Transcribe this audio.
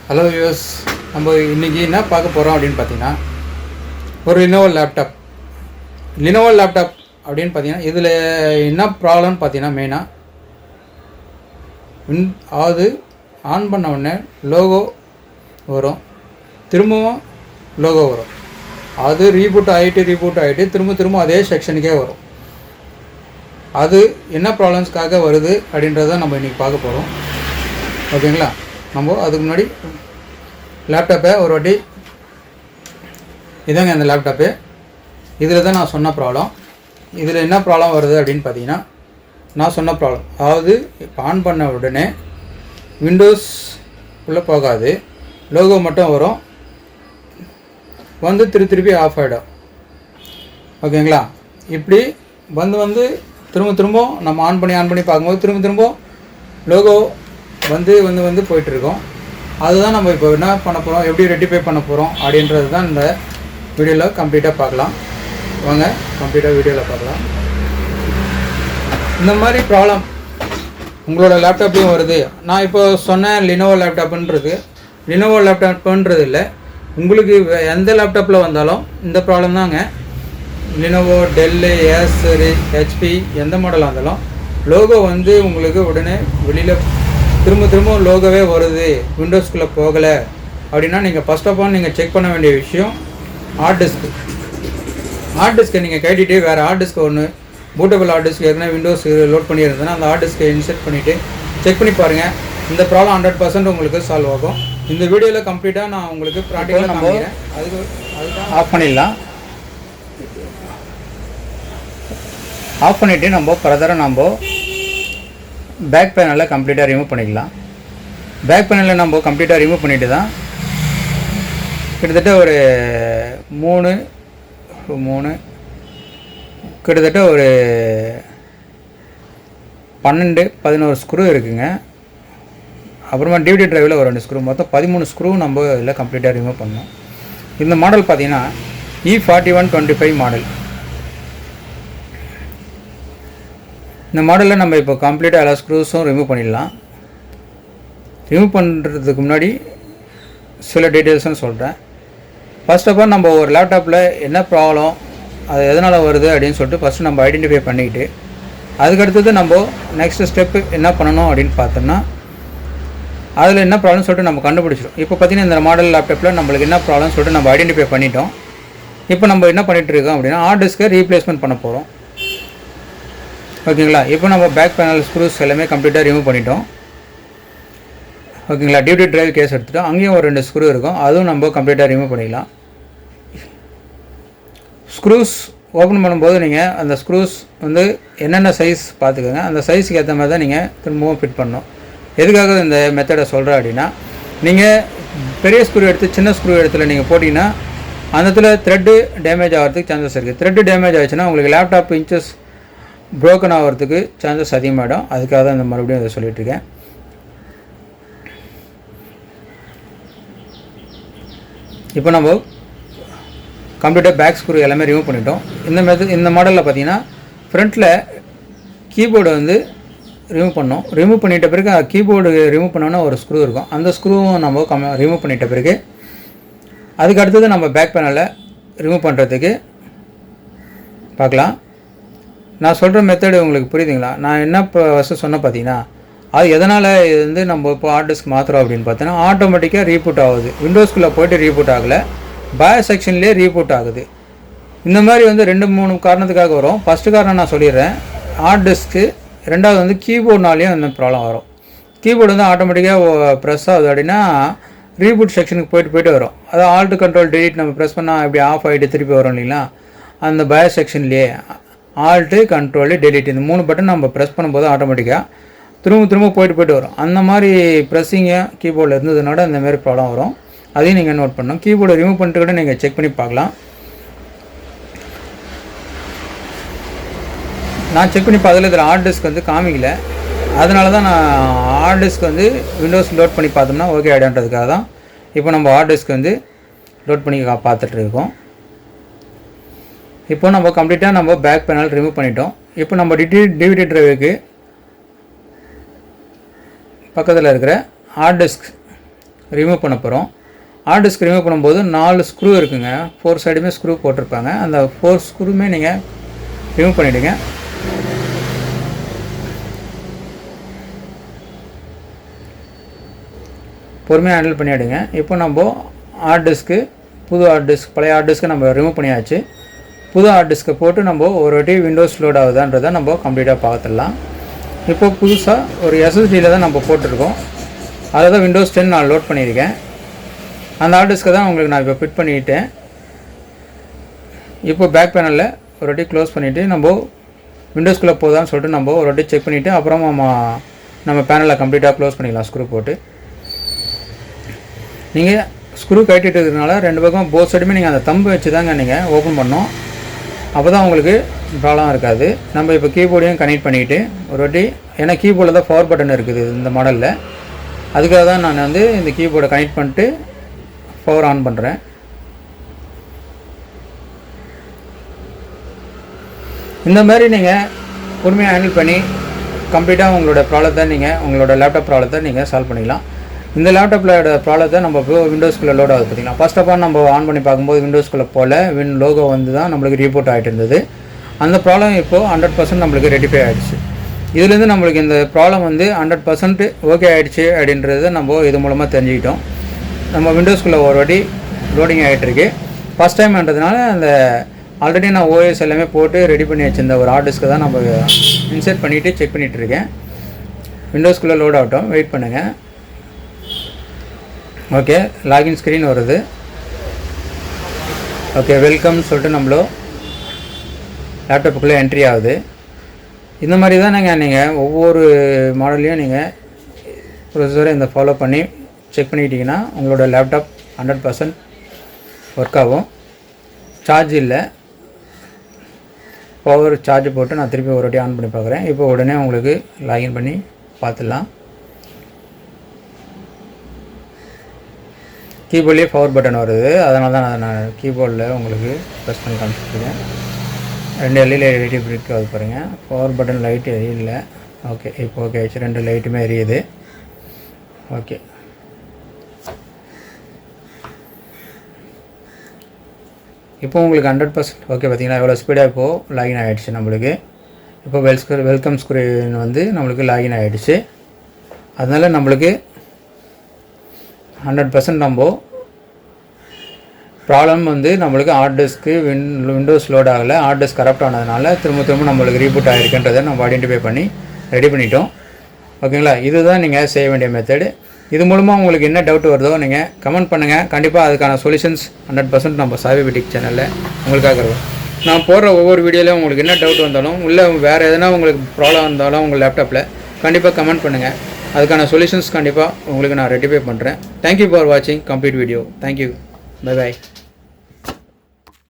Hello use நம்ம இன்றைக்கி என்ன பார்க்க போகிறோம் அப்படின்னு பார்த்தீங்கன்னா ஒரு லினோவோ லேப்டாப் அப்படின்னு பார்த்தீங்கன்னா இதில் என்ன ப்ராப்ளம்னு பார்த்தீங்கன்னா மெயினாக அது ஆன் பண்ண உடனே லோகோ வரும், திரும்பவும் லோகோ வரும். அது ரீபூட் ஆகிட்டு திரும்ப அதே செக்ஷனுக்கே வரும். அது என்ன ப்ராப்ளம்ஸ்க்காக வருது அப்படின்றத நம்ம இன்றைக்கி பார்க்க போகிறோம். ஓகேங்களா? நம்ம அதுக்கு முன்னாடி லேப்டாப்பை ஒரு வாட்டி இதாங்க அந்த லேப்டாப்பு. இதில் தான் நான் சொன்ன ப்ராப்ளம். இதில் என்ன ப்ராப்ளம் வருது அப்படின்னு பார்த்தீங்கன்னா நான் சொன்ன ப்ராப்ளம். அதாவது இப்போ ஆன் பண்ண உடனே விண்டோஸ் உள்ளே போகாது, லோகோ மட்டும் வரும், வந்து திருப்பி ஆஃப் ஆகிடும். ஓகேங்களா? இப்படி வந்து திரும்ப நம்ம ஆன் பண்ணி பார்க்கும்போது திரும்ப லோகோ வந்து போயிட்டுருக்கோம். அதுதான் நம்ம இப்போ என்ன பண்ண போகிறோம், எப்படி ரெக்டிஃபை பண்ண போகிறோம் அப்படின்றது தான் இந்த வீடியோவில் கம்ப்ளீட்டாக பார்க்கலாம். வாங்க கம்ப்ளீட்டாக வீடியோவில் பார்க்கலாம். இந்த மாதிரி ப்ராப்ளம் உங்களோட லேப்டாப்லேயும் வருது. நான் இப்போ சொன்னேன் லினோவோ லேப்டாப்புன்றது இல்லை, உங்களுக்கு எந்த லேப்டாப்பில் வந்தாலும் இந்த ப்ராப்ளம் தாங்க. லினோவோ, டெல்லு, ஏசரு, ஹெச்பி எந்த மாடலாக இருந்தாலும் லோகோ வந்து உங்களுக்கு உடனே வெளியில் திரும்ப லோகோவே வருது, விண்டோஸ்குள்ளே போகலை அப்படின்னா நீங்கள் ஃபஸ்ட் ஆஃப் ஆல் நீங்கள் செக் பண்ண வேண்டிய விஷயம் ஹார்ட் டிஸ்க்கை நீங்கள் கேட்டுட்டு வேறு ஹார்ட் டிஸ்க் ஒன்று பூட்டபிள் ஹார்ட் டிஸ்க் ஏற்கனவே விண்டோஸ் லோட் பண்ணியிருந்தேன்னா அந்த ஹார்ட் டிஸ்க்கை இன்செர்ட் பண்ணிவிட்டு செக் பண்ணி பாருங்கள். இந்த ப்ராப்ளம் 100% உங்களுக்கு சால்வ் ஆகும். இந்த வீடியோவில் கம்ப்ளீட்டாக நான் உங்களுக்கு ப்ராக்டிக்கலாக காமிக்கிறேன். அதுதான் ஆஃப் பண்ணிவிட்டு நம்ம ஃபர்தராக நம்ம பேக் பேனலில் கம்ப்ளீட்டாக ரிமூவ் பண்ணிக்கலாம். பேக் பேனலில் நம்ம கம்ப்ளீட்டாக ரிமூவ் பண்ணிவிட்டு தான் கிட்டத்தட்ட ஒரு கிட்டத்தட்ட ஒரு 12-11 ஸ்க்ரூ இருக்குங்க. அப்புறமா டிவிடி டிரைவில் ஒரு 2 ஸ்க்ரூ, மொத்தம் 13 ஸ்க்ரூ நம்ம இதில் கம்ப்ளீட்டாக ரிமூவ் பண்ணோம். இந்த மாடல் பார்த்திங்கன்னா E4125 மாடல். இந்த மாடலில் நம்ம இப்போ கம்ப்ளீட்டாக எல்லா ஸ்க்ரூஸும் ரிமூவ் பண்ணிடலாம். ரிமூவ் பண்ணுறதுக்கு முன்னாடி சில டீட்டெயில்ஸ்னு சொல்கிறேன். ஃபர்ஸ்ட் ஆஃப் ஆல் நம்ம ஒரு லேப்டாப்பில் என்ன ப்ராப்ளம், அது எதனால் வருது அப்படின்னு சொல்லிட்டு ஃபஸ்ட்டு நம்ம ஐடென்டிஃபை பண்ணிக்கிட்டு அதுக்கடுத்தது நம்ம நெக்ஸ்ட் ஸ்டெப்பு என்ன பண்ணணும் அப்படின்னு பார்த்தோம்னா அதில் என்ன ப்ராப்ளம்னு சொல்லிட்டு நம்ம கண்டுபிடிச்சிடும். இப்போ பார்த்திங்கன்னா இந்த மாடல் லேப்டாப்பில் நம்மளுக்கு என்ன ப்ராப்ளம்னு சொல்லிட்டு நம்ம ஐடென்டிஃபை பண்ணிட்டோம். இப்போ நம்ம என்ன பண்ணிகிட்டு இருக்கோம் அப்படின்னா ஹார்ட் டிஸ்க்கை ரீப்ளேஸ்மெண்ட் பண்ண போகிறோம். ஓகேங்களா? இப்போ நம்ம பேக் பேனல் ஸ்க்ரூஸ் எல்லாமே கம்ப்ளீட்டாக ரிமூவ் பண்ணிட்டோம். ஓகேங்களா? டிவிடி டிரைவ் கேஸ் எடுத்துகிட்டோம். அங்கேயும் ஒரு 2 ஸ்க்ரூ இருக்கும், அதுவும் நம்ம கம்ப்ளீட்டாக ரிமூவ் பண்ணிக்கலாம். ஸ்க்ரூஸ் ஓப்பன் பண்ணும்போது நீங்கள் அந்த ஸ்க்ரூஸ் வந்து என்னென்ன சைஸ் பார்த்துக்கோங்க. அந்த சைஸுக்கு ஏற்ற மாதிரி தான் நீங்கள் திரும்பவும் ஃபிட் பண்ணணும். எதுக்காக இந்த மெத்தடை சொல்கிறேன் அப்படின்னா, நீங்கள் பெரிய ஸ்க்ரூ எடுத்து சின்ன ஸ்க்ரூ இடத்துல நீங்கள் போட்டிங்கன்னா அந்த இடத்துல த்ரெட்டு டேமேஜ் ஆகிறதுக்கு சான்சஸ் இருக்குது. த்ரெட்டு டேமேஜ் ஆகிடுச்சுன்னா உங்களுக்கு லேப்டாப் இன்ச்சஸ் ப்ரோக்கன் ஆகிறதுக்கு சான்சஸ் அதிகமாகிடும். அதுக்காக தான் இந்த மறுபடியும் அதை சொல்லிகிட்ருக்கேன். இப்போ நம்ம கம்ப்ளீட்டாக பேக் ஸ்க்ரூ எல்லாமே ரிமூவ் பண்ணிட்டோம். இந்த மாடலில் பார்த்தீங்கன்னா ஃப்ரண்ட்டில் கீபோர்டு வந்து ரிமூவ் பண்ணோம். ரிமூவ் பண்ணிட்ட பிறகு கீபோர்டு ரிமூவ் பண்ணோன்னா ஒரு ஸ்க்ரூ இருக்கும், அந்த ஸ்க்ரூவும் நம்ம ரிமூவ் பண்ணிட்ட பிறகு அதுக்கு அடுத்தது நம்ம பேக் பேனலை ரிமூவ் பண்ணுறதுக்கு பார்க்கலாம். நான் சொல்கிற மெத்தடு உங்களுக்கு புரியுதுங்களா? நான் என்ன இப்போ ஃபஸ்ட்டு சொன்ன பார்த்தீங்கன்னா அது எதனால் இது வந்து நம்ம இப்போ ஹார்ட் டிஸ்க் மாற்றுறோம் அப்படின்னு பார்த்தோன்னா ஆட்டோமேட்டிக்காக ரீபூட் ஆகுது. விண்டோஸ்குள்ளே போய்ட்டு ரீபூட் ஆகலை, பயாஸ் செக்ஷன்லேயே ரீபூட் ஆகுது. இந்த மாதிரி வந்து 2-3 காரணத்துக்காக வரும். ஃபஸ்ட்டு காரணம் நான் சொல்லிடுறேன், ஹார்ட் டிஸ்க்கு. ரெண்டாவது வந்து கீபோர்ட்னாலேயும் இந்த ப்ராப்ளம் வரும். கீபோர்டு வந்து ஆட்டோமேட்டிக்காக ப்ரெஸ் ஆகுது அப்படின்னா ரீபூட் செக்ஷனுக்கு போயிட்டு வரும். அதாவது ஆல்ட் கண்ட்ரோல் டிலீட் நம்ம ப்ரெஸ் பண்ணால் இப்படி ஆஃப் ஆகிட்டு திருப்பி வரும் இல்லைங்களா, அந்த பயாஸ் செக்ஷன்லேயே ஆல்ட்டு கண்ட்ரோலு டெலிட் இந்த 3 பட்டன் நம்ம ப்ரெஸ் பண்ணும்போது ஆட்டோமேட்டிக்காக திரும்ப போயிட்டு வரும். அந்த மாதிரி ப்ரெஸ்ஸிங்கு கீபோர்டில் இருந்ததுனால இந்த மாதிரி ப்ராப்ளம் வரும். அதையும் நீங்கள் நோட் பண்ணணும். கீபோர்டை ரிமூவ் பண்ணிட்டு கூட நீங்கள் செக் பண்ணி பார்க்கலாம். நான் செக் பண்ணி பார்த்ததில் இதில் ஹார்ட் டிஸ்க் வந்து காமிக்கல, அதனால தான் நான் ஹார்ட் டிஸ்க் வந்து விண்டோஸ் லோட் பண்ணி பார்த்தோம்னா ஓகே ஆகிடுன்றதுக்காக தான் இப்போ நம்ம ஹார்ட் டிஸ்க் வந்து லோட் பண்ணி பார்த்துட்ருக்கோம். இப்போ நம்ம கம்ப்ளீட்டாக நம்ம பேக் பேனல் ரிமூவ் பண்ணிட்டோம். இப்போ நம்ம டிவிடி டிரைவுக்கு பக்கத்தில் இருக்கிற ஹார்ட் டிஸ்க் ரிமூவ் பண்ண போகிறோம். ஹார்ட் டிஸ்க் ரிமூவ் பண்ணும்போது 4 ஸ்க்ரூ இருக்குங்க. 4 சைடுமே ஸ்க்ரூ போட்டிருப்பாங்க. அந்த 4 ஸ்க்ரூமே நீங்கள் ரிமூவ் பண்ணிவிடுங்க. பொறுமையாக ஹேண்டில் பண்ணிவிடுங்க. இப்போ நம்ம ஹார்ட் டிஸ்க்கு புது ஹார்ட் டிஸ்க் பழைய ஹார்ட் டிஸ்க்கை நம்ம ரிமூவ் பண்ணியாச்சு. புது ஹார்ட் டிஸ்க்கை போட்டு நம்ம ஒரு வாட்டி விண்டோஸ் லோட் ஆகுதான்றதை நம்ம கம்ப்ளீட்டாக பார்த்துடலாம். இப்போ புதுசாக ஒரு எஸ்எஸ்டியில் தான் நம்ம போட்டிருக்கோம். அதை தான் விண்டோஸ் 10 நான் லோட் பண்ணியிருக்கேன். அந்த ஹார்ட் டிஸ்க்கை தான் உங்களுக்கு நான் இப்போ ஃபிட் பண்ணிவிட்டேன். இப்போ பேக் பேனலில் ஒரு வாட்டி க்ளோஸ் பண்ணிவிட்டு நம்ம விண்டோஸ்குள்ளே போதான்னு சொல்லிட்டு நம்ம ஒரு வாட்டி செக் பண்ணிவிட்டு அப்புறம் நம்ம பேனலை கம்ப்ளீட்டாக க்ளோஸ் பண்ணிக்கலாம் ஸ்க்ரூ போட்டு. நீங்கள் ஸ்க்ரூ கட்டிட்டு இருக்கிறதுனால 2 பக்கம் போத் சைடுமே நீங்கள் அந்த தம்பு வச்சு தாங்க நீங்கள் ஓப்பன் பண்ணோம். அப்போ தான் உங்களுக்கு ப்ராப்ளம் இருக்காது. நம்ம இப்போ கீபோர்டையும் கனெக்ட் பண்ணிவிட்டு ஒரு வாட்டி, ஏன்னா கீபோர்டில் தான் பவர் பட்டன் இருக்குது இந்த மாடலில், அதுக்காக தான் நான் வந்து இந்த கீபோர்டை கனெக்ட் பண்ணிட்டு பவர் ஆன் பண்ணுறேன். இந்த மாதிரி நீங்கள் பொறுமையாக ஹேண்டில் பண்ணி கம்ப்ளீட்டாக உங்களோட ப்ராப்ளத்தை உங்களோட லேப்டாப் ப்ராப்ளத்தை நீங்கள் சால்வ் பண்ணிக்கலாம். இந்த லேப்டாப்பில் ப்ராப்ளத்தை நம்ம இப்போ விண்டோஸ்குள்ளே லோட் ஆகுது பார்த்திங்களா. ஃபர்ஸ்ட் ஆஃப் ஆல் நம்ம ஆன் பண்ணி பார்க்கும்போது விண்டோஸ்குள்ளே போல் லோகோ வந்து தான் நம்மளுக்கு ரீபூட் ஆகிட்டு இருந்தது. அந்த ப்ராப்ளம் இப்போது 100% நம்மளுக்கு ரெட்டிஃபை ஆகிடுச்சு. இதுலேருந்து நம்மளுக்கு இந்த ப்ராப்ளம் வந்து 100% ஓகே ஆகிடுச்சு அப்படின்றத நம்ம இது மூலமாக தெரிஞ்சுக்கிட்டோம். நம்ம விண்டோஸ்குள்ளே ஒரு வாட்டி லோடிங் ஆகிட்டுருக்கு. ஃபஸ்ட் டைம்ன்றதுனால அந்த ஆல்ரெடி நான் ஓஎஸ் எல்லாமே போட்டு ரெடி பண்ணி வச்சுருந்த ஒரு ஹார்ட் டிஸ்க்கை தான் நம்ம இன்சர்ட் பண்ணிவிட்டு செக் பண்ணிகிட்ருக்கேன். விண்டோஸ்குள்ளே லோட் ஆகட்டும், வெயிட் பண்ணுங்கள். ஓகே, லாகின் ஸ்க்ரீன் வருது. ஓகே, வெல்கம் சொல்லிட்டு நம்மளோ லேப்டாப்புக்குள்ளே என்ட்ரி ஆகுது. இந்த மாதிரி தான் நீங்கள் ஒவ்வொரு மாடல்லையும் நீங்கள் ப்ரொசஸரை இந்த ஃபாலோ பண்ணி செக் பண்ணிக்கிட்டிங்கன்னா உங்களோட லேப்டாப் 100% ஒர்க் ஆகும். சார்ஜ் இல்லை, பவர் சார்ஜ் போட்டு நான் திருப்பி ஒரு வாட்டி ஆன் பண்ணி பார்க்குறேன். இப்போ உடனே உங்களுக்கு லாகின் பண்ணி பார்த்துடலாம். கீபோர்ட்லேயே பவர் பட்டன் வருது, அதனால தான் நான் கீபோர்டில் உங்களுக்கு ப்ரெஸ் பண்ணி காமிச்சிட்ருக்கேன். 2 LED லைட் பிரிக் அது பாருங்கள். பவர் பட்டன் லைட் எரியல. ஓகே, இப்போ ஓகே ஆயிடுச்சு. 2 லைட்டுமே எரியுது. ஓகே, இப்போ உங்களுக்கு 100% ஓகே. பார்த்திங்கன்னா எவ்வளோ ஸ்பீடாக இப்போது லாகின் ஆகிடுச்சு நம்மளுக்கு. இப்போ வெல்கம் ஸ்க்ரீன் வந்து நம்மளுக்கு லாகின் ஆகிடுச்சு. அதனால் நம்மளுக்கு 100% நம்ம ப்ராப்ளம் வந்து நம்மளுக்கு ஹார்ட் டிஸ்க்கு விண்டோஸ் லோட் ஆகலை, ஹார்ட் டிஸ்க் கரப்ட் ஆனதுனால திரும்ப நம்மளுக்கு ரீபூட் ஆகிருக்குன்றதை நம்ம ஐடென்டிஃபை பண்ணி ரெடி பண்ணிட்டோம். ஓகேங்களா, இதுதான் நீங்கள் செய்ய வேண்டிய மெத்தடு. இது மூலமாக உங்களுக்கு என்ன டவுட் வருதோ நீங்கள் கமெண்ட் பண்ணுங்கள். கண்டிப்பாக அதுக்கான சொல்யூஷன்ஸ் 100% நம்ம SAIBABY சேனலில் உங்களுக்காக இருக்கும். நான் போடுற ஒவ்வொரு வீடியோலையும் உங்களுக்கு என்ன டவுட் வந்தாலும் இல்லை வேறு எதனா உங்களுக்கு ப்ராப்ளம் வந்தாலும் உங்கள் லேப்டாப்பில் கண்டிப்பாக கமெண்ட் பண்ணுங்கள். அதுக்கான சொல்யூஷன்ஸ் கண்டிப்பாக உங்களுக்கு நான் ரெட்டிஃபை பண்ணுறேன். தேங்க்யூ ஃபார் வாட்சிங் complete video. Thank you, bye bye.